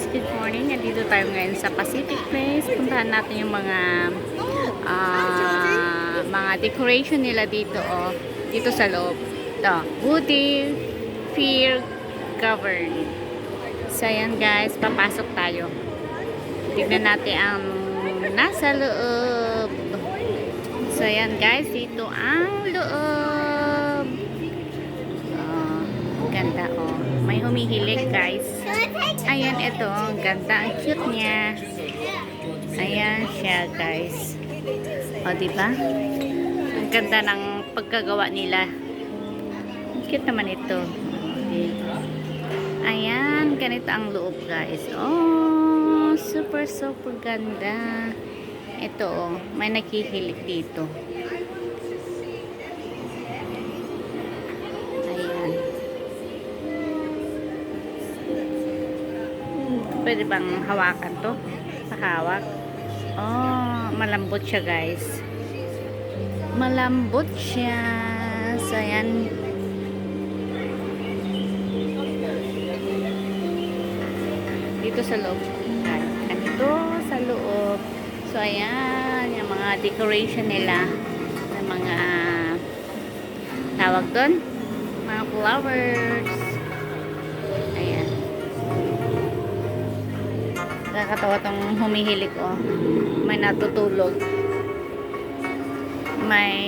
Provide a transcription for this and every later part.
good morning. Nandito tayo ngayon sa Pacific Place. Puntahan natin yung mga decoration nila dito, oh. Dito sa loob. Ito, Woody Fear Cavern. So, ayan guys, papasok tayo. Tignan natin ang nasa loob. So, ayan guys, dito ang loob. Oh, ganda, oh. May humihilig guys. Ayan, ito. Ang ganda. Ang cute niya. Ayan siya guys. O, diba? Ang ganda ng pagkagawa nila. Ang cute naman ito. Okay. Ayan. Ganito ang loob guys. Oh, super super ganda. Ito, oh. May nakikilig dito. Pwede bang hawakan to? Pakawak. Oh, malambot siya guys. Malambot siya. So, ayan. Dito sa loob. Dito sa loob. So, ayan. Yung mga decoration nila. Yung mga tawag doon. Mga flowers. Nakakatawa tong humihilig, oh. May natutulog. May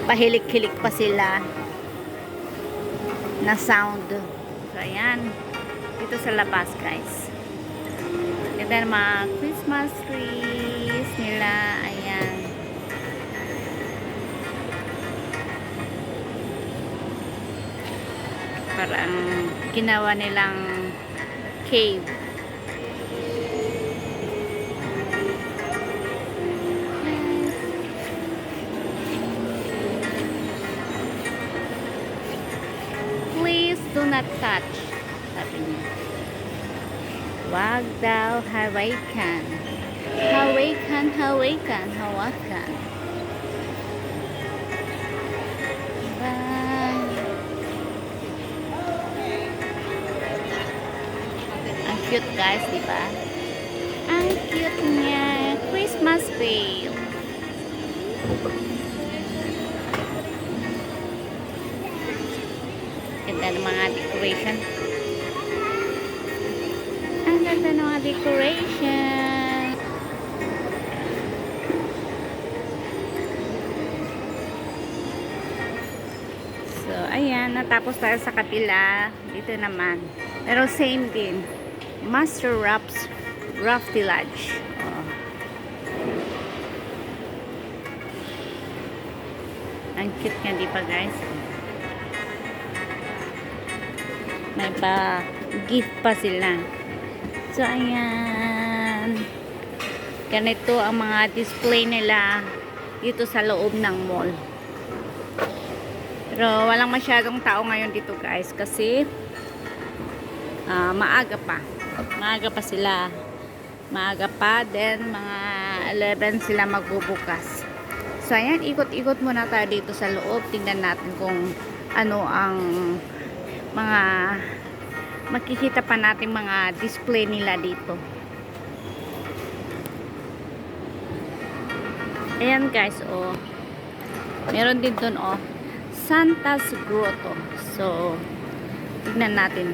pahilik-hilik pa sila na sound. So, ayan. Dito sa labas, guys. Ito yung mga Christmas trees nila. Ayan. Parang ginawa nilang cave. Please do not touch, sabi niya. Wag daw hawakan. Hawakan, hawakan, hawakan. Cute guys, di ba? Ang cute niya. Christmas veil. Ganda ng mga decoration. Ang ganda ng mga decoration. So, ayan. Natapos tayo sa kapila. Dito naman. Pero same din. Master Rafty Lodge. Oh. Ang cute nga, di ba guys? May pa gift pa sila. So, ayan. Ganito ang mga display nila dito sa loob ng mall. Pero walang masyadong tao ngayon dito guys kasi maaga pa sila. Maaga pa, then mga 11 sila magbubukas. So, ayan, ikot-ikot muna tayo dito sa loob. Tingnan natin kung ano ang mga makikita pa natin mga display nila dito. Ayan guys, oh. Meron din dun, oh. Santa's Grotto. So, tingnan natin.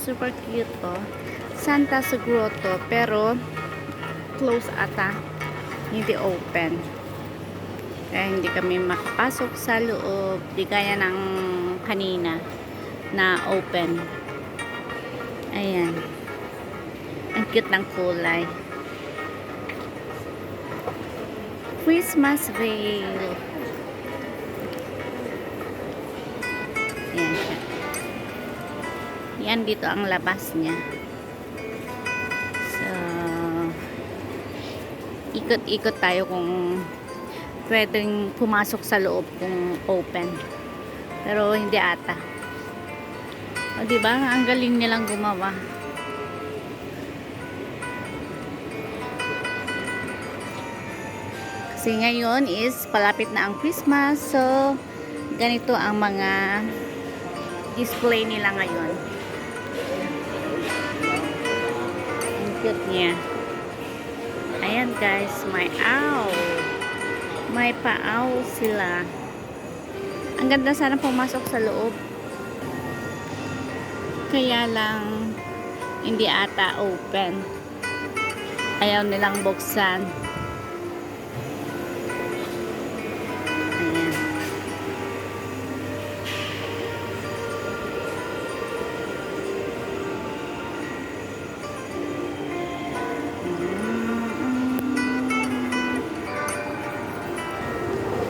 Super cute, oh. Santa's Grotto, pero close ata. Hindi open. Kaya hindi kami makapasok sa loob. Di kaya ng kanina na open. Ayan. Ang cute ng kulay. Christmas veil. Ayan siya. Yan, dito ang labas niya. So, ikot-ikot tayo kung pwedeng pumasok sa loob kung open. Pero hindi ata. O, diba? Ang galing nilang gumawa. Kasi ngayon is palapit na ang Christmas. So, ganito ang mga display nila ngayon. Ang cute niya. Ayan guys, may owl. May pa-owl sila. Ang ganda sana pumasok sa loob. Kaya lang hindi ata open. Ayaw nilang buksan. Ayan.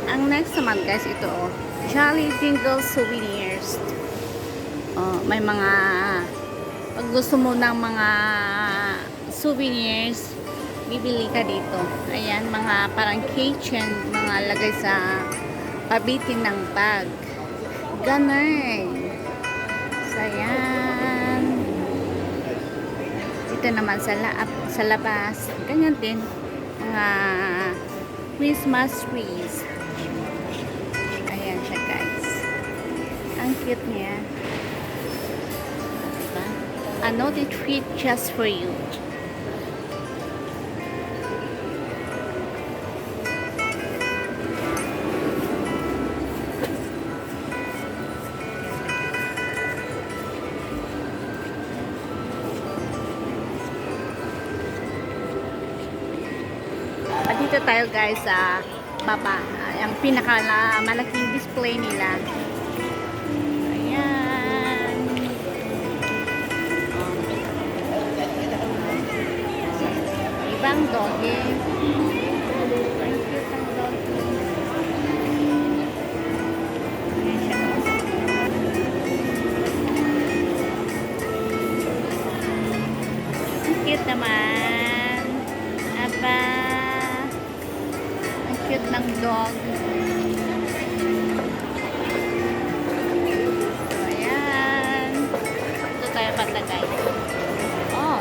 Ang next naman guys, ito oh. Jolly Jingle Souvenirs. Oh, may mga pag gusto mo ng mga souvenirs, bibili ka dito. Ayan, mga parang keychain, mga lagay sa pabitin ng bag. Ganun. So, ayan. Dito naman sa labas. Ganyan din. Mga Christmas trees. Ayan siya guys. Ang cute niya. Diba? Another treat just for you. Dito tayo guys sa baba. Ang malaking display nila. Ayan. Ibang doggy. Ang cute ang doggy. Ayan siya. Ang cute naman. Aba. Cute ng dog. So, ayan. Ito tayo patagay. Oh.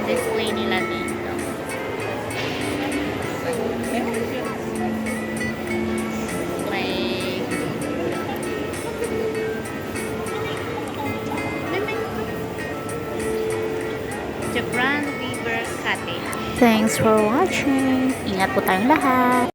Display nila dito. May Japan River Cottage. Thanks for watching. Ingat po tayong lahat.